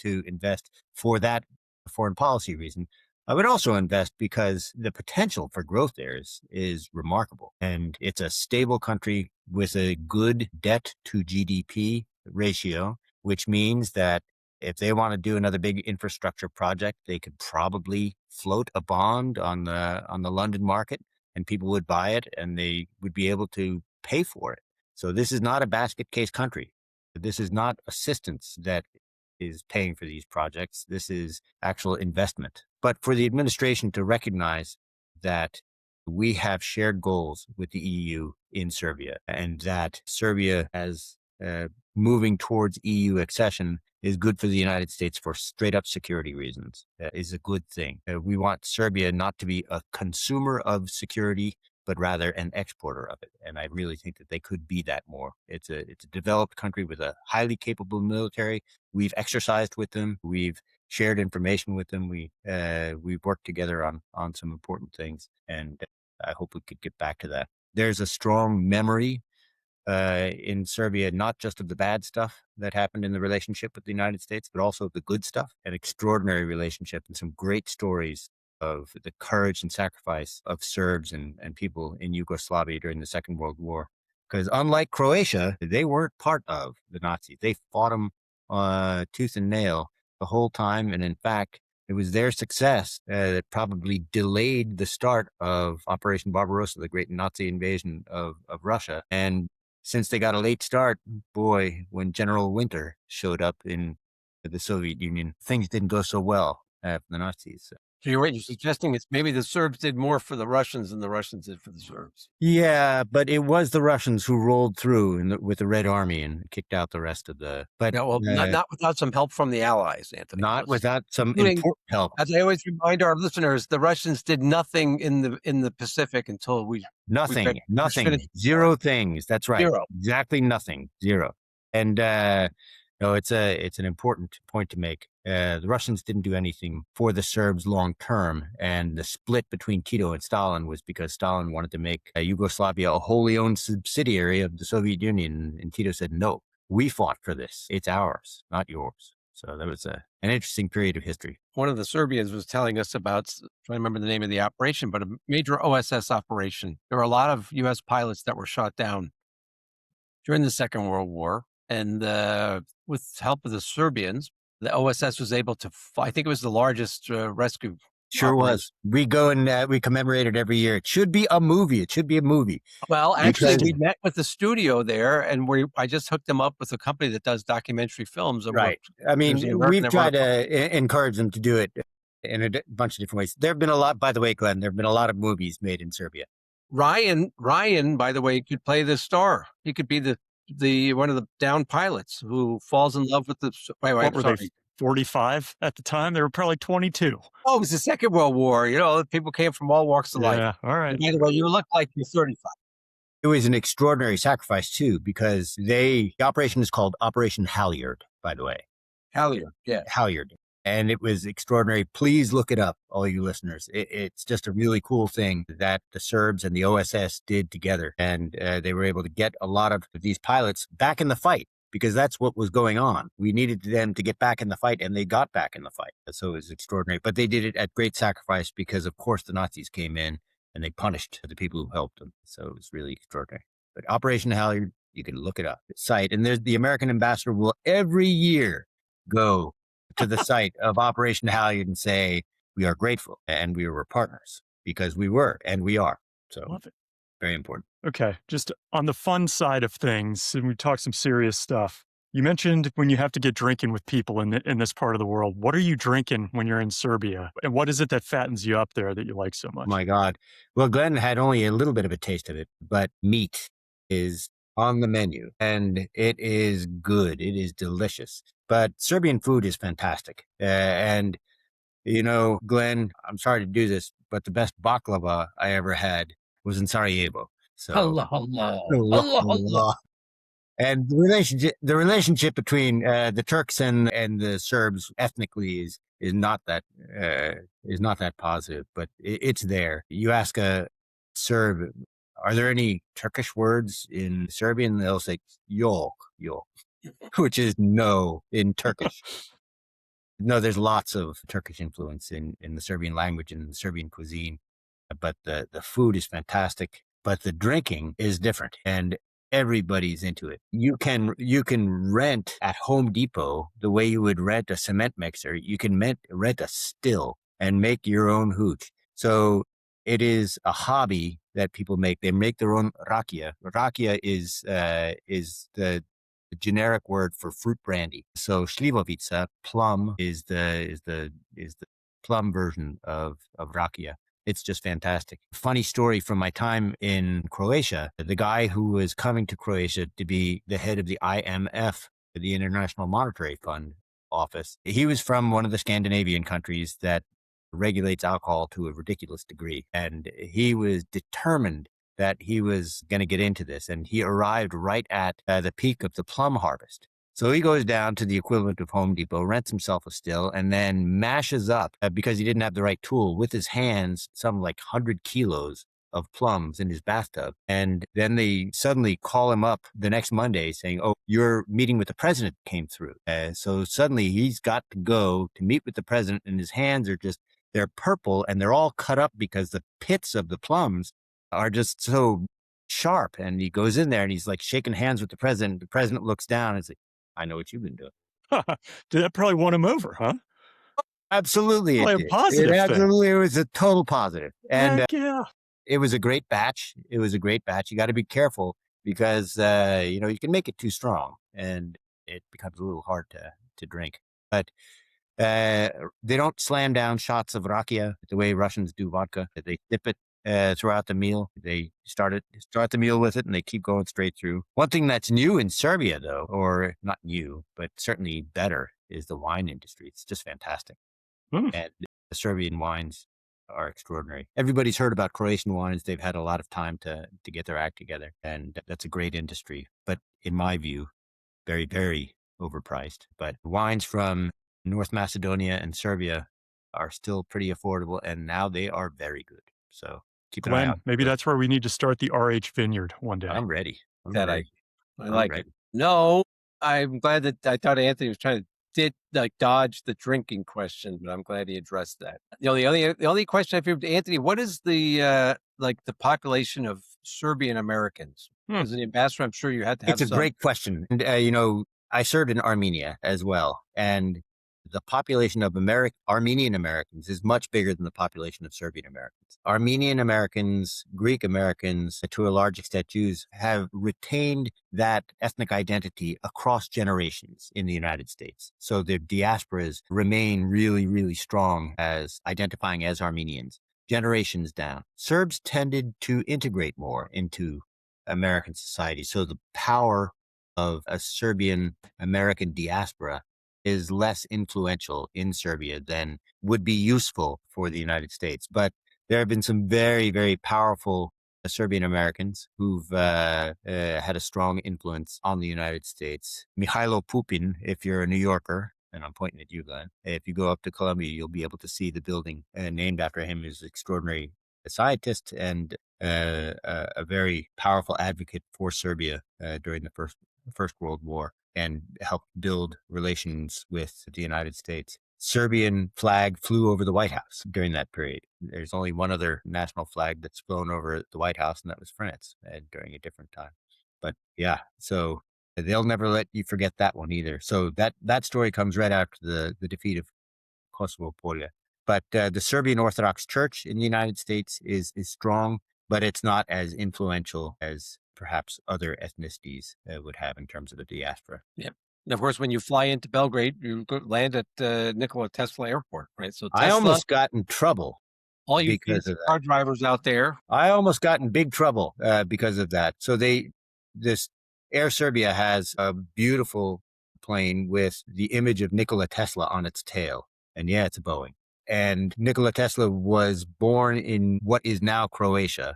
invest for that foreign policy reason. I would also invest because the potential for growth there is remarkable. And it's a stable country with a good debt to GDP ratio, which means that if they want to do another big infrastructure project, they could probably float a bond on the London market, and people would buy it and they would be able to pay for it. So this is not a basket case country. This is not assistance that is paying for these projects. This is actual investment. But for the administration to recognize that we have shared goals with the EU in Serbia, and that Serbia as moving towards EU accession is good for the United States for straight up security reasons, is a good thing. We want Serbia not to be a consumer of security, but rather an exporter of it. And I really think that they could be that more. It's a developed country with a highly capable military. We've exercised with them. We've shared information with them. We've worked together on some important things. And I hope we could get back to that. There's a strong memory in Serbia, not just of the bad stuff that happened in the relationship with the United States, but also the good stuff. An extraordinary relationship and some great stories of the courage and sacrifice of Serbs and people in Yugoslavia during the Second World War. Because unlike Croatia, they weren't part of the Nazis. They fought them tooth and nail the whole time. And in fact, it was their success that probably delayed the start of Operation Barbarossa, the great Nazi invasion of Russia. And since they got a late start, boy, when General Winter showed up in the Soviet Union, things didn't go so well for the Nazis. So you're suggesting it's maybe the Serbs did more for the Russians than the Russians did for the Serbs. Yeah, but it was the Russians who rolled through with the Red Army and kicked out the rest of the. But Yeah, well, not without some help from the Allies, Anthony. not without some Including, important help. as I always remind our listeners, the Russians did nothing in the Pacific until Nothing, finished the zero war. things. That's right. Zero. Exactly nothing, zero. And no, it's an important point to make. The Russians didn't do anything for the Serbs long term, and the split between Tito and Stalin was because Stalin wanted to make Yugoslavia a wholly owned subsidiary of the Soviet Union, and Tito said, "No, we fought for this. It's ours, not yours." So that was an interesting period of history. One of the Serbians was telling us about, trying to remember the name of the operation, but a major OSS operation. There were a lot of U.S. pilots that were shot down during the Second World War. And with help of the Serbians, the OSS was able to, I think it was the largest rescue. Sure was. We go and we commemorate it every year. It should be a movie. It should be a movie. Well, actually, we met with the studio there, and I just hooked them up with a company that does documentary films. Right. I mean, we've tried to encourage them to do it in a bunch of different ways. There have been a lot, by the way, Glenn, there have been a lot of movies made in Serbia. Ryan, by the way, could play the star. He could be the one of the downed pilots who falls in love with the. What were they? 45 at the time? They were probably 22. Oh, it was the Second World War. People came from all walks of life. Yeah, all right. And by the way, you look like you're 35. It was an extraordinary sacrifice too, because the operation is called Operation Halyard, by the way. Halyard, yeah. Halyard. And it was extraordinary. Please look it up, all you listeners. It's just a really cool thing that the Serbs and the OSS did together. And they were able to get a lot of these pilots back in the fight, because that's what was going on. We needed them to get back in the fight, and they got back in the fight. So it was extraordinary. But they did it at great sacrifice because, of course, the Nazis came in and they punished the people who helped them. So it was really extraordinary. But Operation Halyard, you can look it up. Site. And there's the American ambassador will every year go to the site of Operation Halyard and say, we are grateful and we were partners, because we were and we are. So love it. Very important. Okay. Just on the fun side of things, and we talk some serious stuff. You mentioned when you have to get drinking with people in this part of the world. What are you drinking when you're in Serbia? And what is it that fattens you up there that you like so much? My God. Well, Glenn had only a little bit of a taste of it, but meat is on the menu and it is good. It is delicious. But Serbian food is fantastic. And, Glenn, I'm sorry to do this, but the best baklava I ever had was in Sarajevo. So, Allah. And the relationship between the Turks and the Serbs ethnically is not that positive, but it's there. You ask a Serb, are there any Turkish words in Serbian? They'll say yok, which is no in Turkish. No, there's lots of Turkish influence in the Serbian language and the Serbian cuisine, but the food is fantastic. But the drinking is different, and everybody's into it. You can rent at Home Depot the way you would rent a cement mixer. You can rent a still and make your own hooch. So it is a hobby that people make. They make their own rakia. Rakia is the generic word for fruit brandy. So šljivovica, plum, is the plum version of rakia. It's just fantastic. Funny story from my time in Croatia. The guy who was coming to Croatia to be the head of the IMF, the International Monetary Fund office, he was from one of the Scandinavian countries that regulates alcohol to a ridiculous degree. And he was determined that he was going to get into this. And he arrived right at the peak of the plum harvest. So he goes down to the equivalent of Home Depot, rents himself a still, and then mashes up, because he didn't have the right tool, with his hands, some like 100 kilos of plums in his bathtub. And then they suddenly call him up the next Monday saying, oh, your meeting with the president came through. So suddenly he's got to go to meet with the president, and his hands are they're purple and they're all cut up because the pits of the plums are just so sharp. And he goes in there and he's like shaking hands with the president. The president looks down and says, I know what you've been doing. That probably won him over, huh? Absolutely. Probably a positive thing. Absolutely. It was a total positive. And yeah. It was a great batch. You got to be careful because, you can make it too strong and it becomes a little hard to drink. But They don't slam down shots of rakia the way Russians do vodka. They dip it throughout the meal. They start the meal with it, and they keep going straight through. One thing that's new in Serbia, though, or not new, but certainly better, is the wine industry. It's just fantastic. Mm. And the Serbian wines are extraordinary. Everybody's heard about Croatian wines. They've had a lot of time to get their act together, and that's a great industry. But in my view, very, very overpriced. But wines from North Macedonia and Serbia are still pretty affordable, and now they are very good. So keep an eye out. Glenn, maybe that's where we need to start the RH Vineyard one day. I'm ready. That ready. I like it. No, I'm glad that I thought Anthony was trying to dodge the drinking question, but I'm glad he addressed that. The only question I have to Anthony, what is the the population of Serbian Americans? As an ambassador, I'm sure you had to have. It's a great question. And, I served in Armenia as well. And the population of Armenian Americans is much bigger than the population of Serbian Americans. Armenian Americans, Greek Americans, to a large extent Jews, have retained that ethnic identity across generations in the United States. So their diasporas remain really, really strong as identifying as Armenians, generations down. Serbs tended to integrate more into American society. So the power of a Serbian American diaspora is less influential in Serbia than would be useful for the United States. But there have been some very, very powerful Serbian Americans who've had a strong influence on the United States. Mihailo Pupin, if you're a New Yorker, and I'm pointing at you, Glenn, if you go up to Columbia, you'll be able to see the building named after him. He's an extraordinary scientist and a very powerful advocate for Serbia during the First World War, and helped build relations with the United States. Serbian flag flew over the White House during that period. There's only one other national flag that's flown over the White House, and that was France during a different time. But yeah, so they'll never let you forget that one either. So that story comes right after the defeat of Kosovo Polja. But the Serbian Orthodox Church in the United States is strong, but it's not as influential as perhaps other ethnicities would have in terms of the diaspora. Yeah. And of course, when you fly into Belgrade, you land at Nikola Tesla Airport, right? So Tesla, I almost got in trouble. All you car drivers out there. I almost got in big trouble because of that. So this Air Serbia has a beautiful plane with the image of Nikola Tesla on its tail. And yeah, it's a Boeing. And Nikola Tesla was born in what is now Croatia,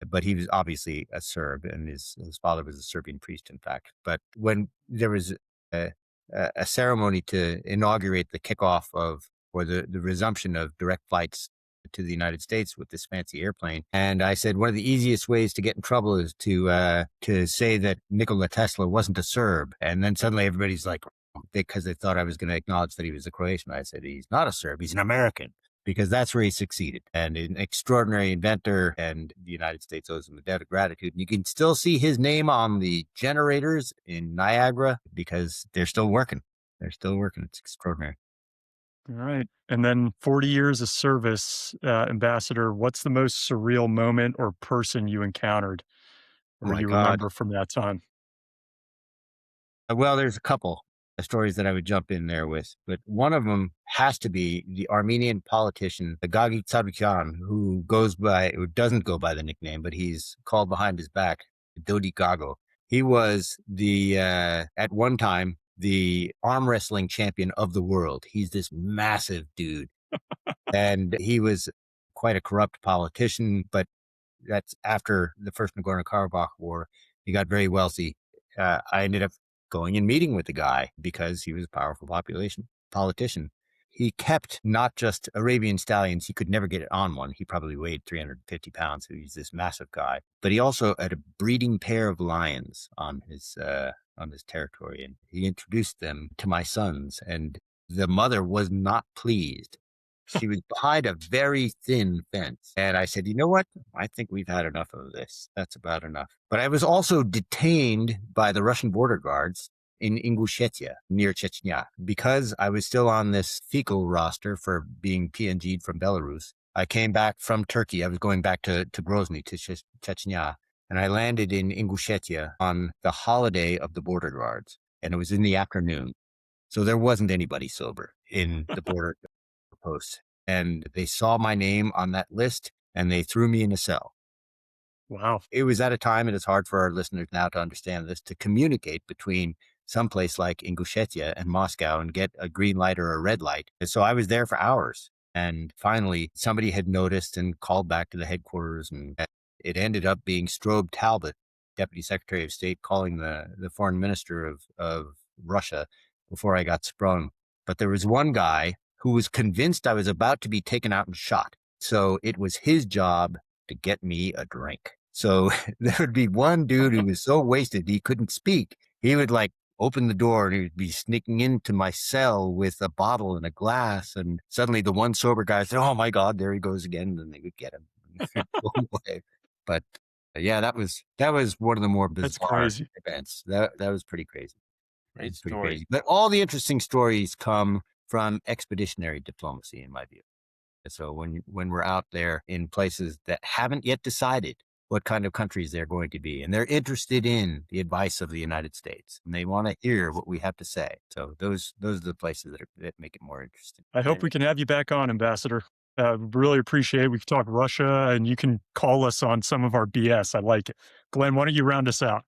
but he was obviously a Serb, and his father was a Serbian priest, in fact. But when there was a ceremony to inaugurate the kickoff or the resumption of direct flights to the United States with this fancy airplane, and I said one of the easiest ways to get in trouble is to say that Nikola Tesla wasn't a Serb, and then suddenly everybody's like, because they thought I was going to acknowledge that he was a Croatian. I said, he's not a Serb, he's an American, because that's where he succeeded, and an extraordinary inventor, and the United States owes him a debt of gratitude. And you can still see his name on the generators in Niagara because they're still working. It's extraordinary. All right. And then 40 years of service, Ambassador, what's the most surreal moment or person you encountered or you remember from that time? Well, there's a couple of stories that I would jump in there with, but one of them has to be the Armenian politician, the Gagi Tsarukyan, who doesn't go by the nickname, but he's called behind his back, Dodi Gago. He was at one time, the arm wrestling champion of the world. He's this massive dude. And he was quite a corrupt politician, but that's after the first Nagorno-Karabakh war. He got very wealthy. I ended up going and meeting with the guy because he was a powerful politician. He kept not just Arabian stallions. He could never get it on one. He probably weighed 350 pounds. So he's this massive guy. But he also had a breeding pair of lions on his territory. And he introduced them to my sons. And the mother was not pleased. She was behind a very thin fence. And I said, you know what? I think we've had enough of this. That's about enough. But I was also detained by the Russian border guards in Ingushetia, near Chechnya, because I was still on this fecal roster for being PNG'd from Belarus. I came back from Turkey. I was going back to Grozny, to Chechnya, and I landed in Ingushetia on the holiday of the border guards, and it was in the afternoon. So there wasn't anybody sober. in the border post. And they saw my name on that list and they threw me in a cell. Wow. It was at a time, and it's hard for our listeners now to understand this, to communicate between someplace like Ingushetia and Moscow and get a green light or a red light. And so I was there for hours. And finally, somebody had noticed and called back to the headquarters. And it ended up being Strobe Talbot, Deputy Secretary of State, calling the foreign minister of Russia before I got sprung. But there was one guy who was convinced I was about to be taken out and shot. So it was his job to get me a drink. So there would be one dude who was so wasted he couldn't speak. He would like open the door and he would be sneaking into my cell with a bottle and a glass. And suddenly the one sober guy said, "Oh my God, there he goes again." And then they would get him. Go away. But yeah, that was one of the more bizarre events. That was pretty crazy. Great Pretty story. crazy. But all the interesting stories come from expeditionary diplomacy, in my view. So when we're out there in places that haven't yet decided what kind of countries they're going to be, and they're interested in the advice of the United States, and they want to hear what we have to say. So those are the places that make it more interesting. I hope we can have you back on, Ambassador. Really appreciate it. We can talk Russia, and you can call us on some of our BS. I like it. Glenn, why don't you round us out?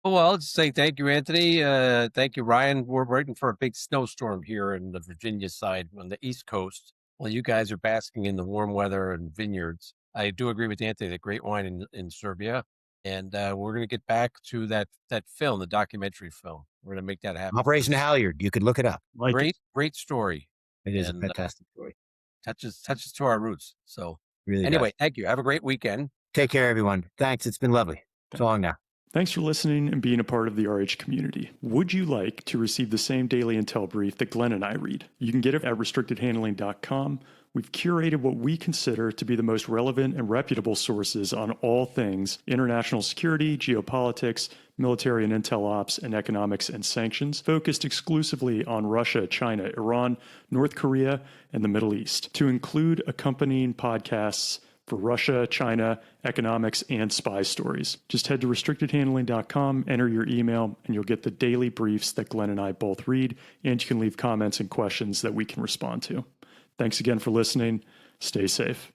Well, I'll just say thank you, Anthony. Thank you, Ryan. We're waiting for a big snowstorm here in the Virginia side on the East Coast. Well, you guys are basking in the warm weather and vineyards. I do agree with Anthony, the great wine in Serbia. And we're going to get back to that film, the documentary film. We're going to make that happen. Operation Halyard. You could look it up. Great story. It is a fantastic story. Touches to our roots. So really anyway, does. Thank you. Have a great weekend. Take care, everyone. Thanks. It's been lovely. So long now. Thanks for listening and being a part of the RH community. Would you like to receive the same daily intel brief that Glenn and I read? You can get it at restrictedhandling.com. We've curated what we consider to be the most relevant and reputable sources on all things international security, geopolitics, military and intel ops, and economics and sanctions, focused exclusively on Russia, China, Iran, North Korea, and the Middle East, to include accompanying podcasts for Russia, China, economics, and spy stories. Just head to restrictedhandling.com, enter your email, and you'll get the daily briefs that Glenn and I both read, and you can leave comments and questions that we can respond to. Thanks again for listening. Stay safe.